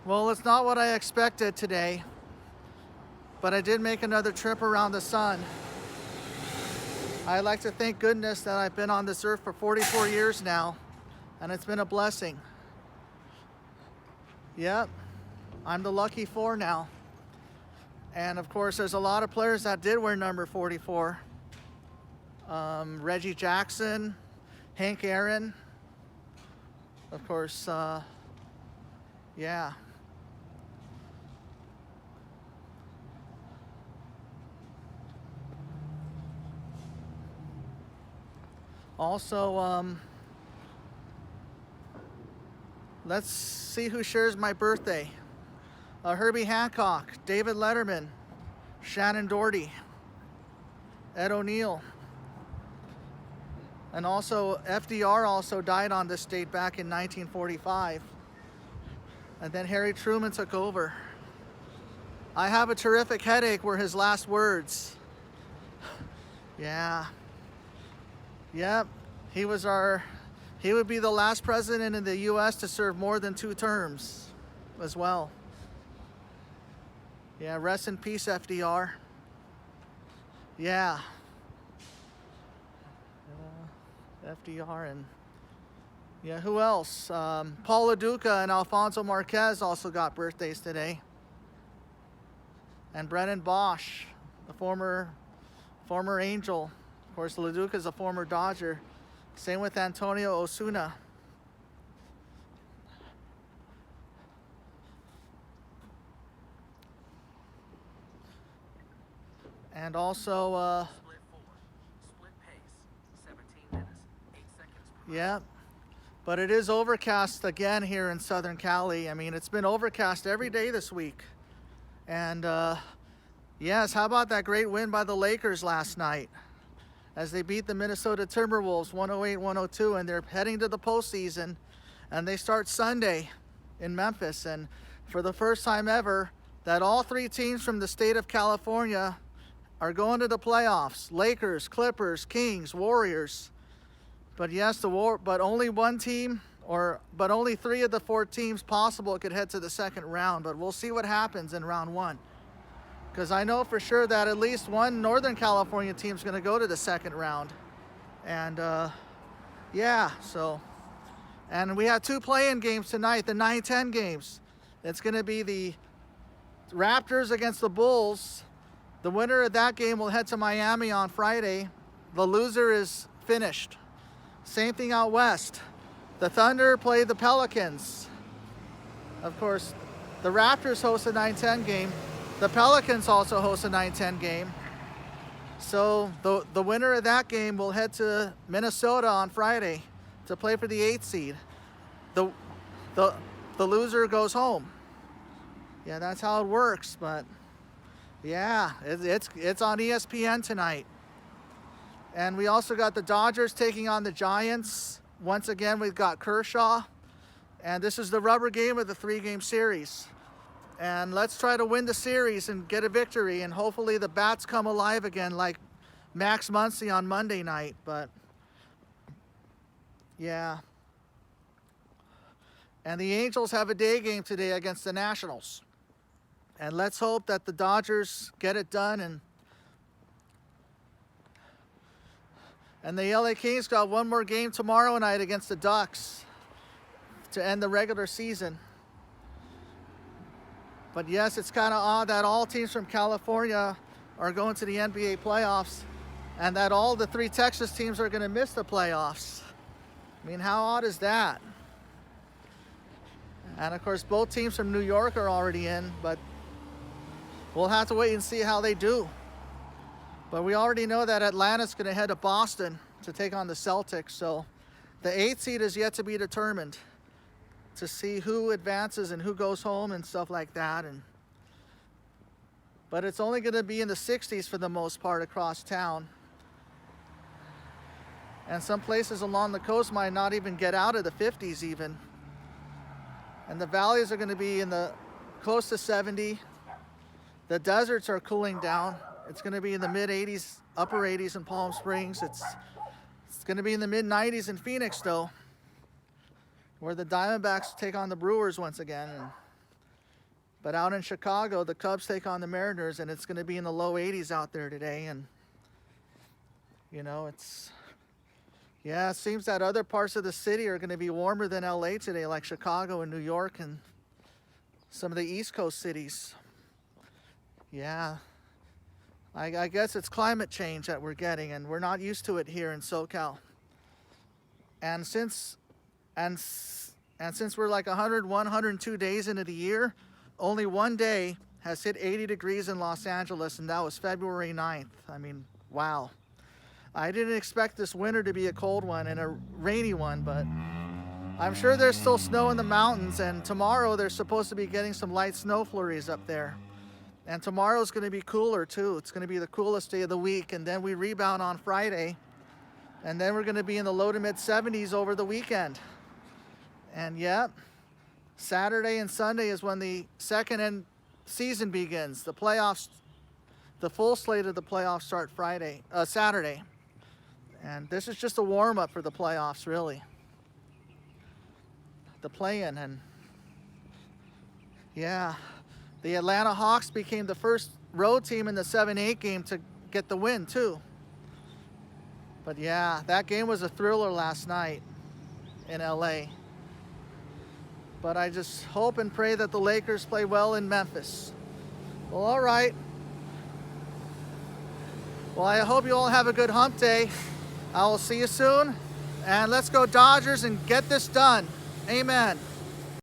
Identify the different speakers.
Speaker 1: Well, it's not what I expected today, but I did make another trip around the sun. I'd like to thank goodness that I've been on this earth for 44 years now, and it's been a blessing. Yep, I'm the lucky four now. And of course, there's a lot of players that did wear number 44. Reggie Jackson, Hank Aaron, of course, yeah. Also, let's see who shares my birthday. Herbie Hancock, David Letterman, Shannon Doherty, Ed O'Neill. And also FDR also died on this date back in 1945. And then Harry Truman took over. I have a terrific headache were his last words. Yeah. Yep. He would be the last president in the US to serve more than 2 terms as well. Yeah, rest in peace, FDR. Yeah. FDR and yeah, who else? Paul Lo Duca and Alfonso Marquez also got birthdays today. And Brennan Bosch, the former Angel. Of course, Lo Duca is a former Dodger. Same with Antonio Osuna. And also,
Speaker 2: Split pace, 17 minutes, 8 seconds.
Speaker 1: yeah, but it is overcast again here in Southern Cali. I mean, it's been overcast every day this week. And yes, how about that great win by the Lakers last night as they beat the Minnesota Timberwolves 108-102, and they're heading to the postseason, and they start Sunday in Memphis. And for the first time ever, that all 3 teams from the state of California are going to the playoffs. Lakers, Clippers, Kings, Warriors. But yes, but only one team, but only 3 of the 4 teams possible could head to the second round. But we'll see what happens in round 1. Because I know for sure that at least one Northern California team is going to go to the second round. And yeah, so. And we have 2 play-in games tonight, the 9-10 games. It's going to be the Raptors against the Bulls. The winner of that game will head to Miami on Friday. The loser is finished. Same thing out west. The Thunder play the Pelicans. Of course, the Raptors host a 9-10 game. The Pelicans also host a 9-10 game. So the winner of that game will head to Minnesota on Friday to play for the 8th seed. The loser goes home. Yeah, that's how it works. But yeah, it's on ESPN tonight. And we also got the Dodgers taking on the Giants. Once again, we've got Kershaw. And this is the rubber game of the 3-game series. And let's try to win the series and get a victory. And hopefully the bats come alive again like Max Muncy on Monday night. But yeah. And the Angels have a day game today against the Nationals. And let's hope that the Dodgers get it done. And the LA Kings got one more game tomorrow night against the Ducks to end the regular season. But yes, it's kind of odd that all teams from California are going to the NBA playoffs and that all the 3 Texas teams are going to miss the playoffs. I mean, how odd is that? And of course, both teams from New York are already in, but we'll have to wait and see how they do. But we already know that Atlanta's going to head to Boston to take on the Celtics. So the 8th seed is yet to be determined to see who advances and who goes home and stuff like that. But it's only going to be in the 60s for the most part across town. And some places along the coast might not even get out of the 50s even. And the valleys are going to be in the close to 70. The deserts are cooling down. It's going to be in the mid 80s, upper 80s in Palm Springs. It's going to be in the mid 90s in Phoenix though, where the Diamondbacks take on the Brewers once again. And But out in Chicago, the Cubs take on the Mariners, and it's going to be in the low 80s out there today. And, you know, it seems that other parts of the city are going to be warmer than LA today, like Chicago and New York and some of the East Coast cities. Yeah. I guess it's climate change that we're getting, and we're not used to it here in SoCal. And since we're like 101, 102 days into the year, only one day has hit 80 degrees in Los Angeles, and that was February 9th. I mean, wow. I didn't expect this winter to be a cold one and a rainy one, but I'm sure there's still snow in the mountains, and tomorrow they're supposed to be getting some light snow flurries up there. And tomorrow's going to be cooler too. It's going to be the coolest day of the week, and then we rebound on Friday, and then we're going to be in the low to mid 70s over the weekend. And yeah, Saturday and Sunday is when the second end season begins. The playoffs, the full slate of the playoffs start Saturday. And this is just a warm-up for the playoffs, really. The play-in. And yeah, the Atlanta Hawks became the first road team in the 7-8 game to get the win, too. But yeah, that game was a thriller last night in LA. But I just hope and pray that the Lakers play well in Memphis. Well, all right. Well, I hope you all have a good hump day. I will see you soon. And let's go Dodgers and get this done. Amen.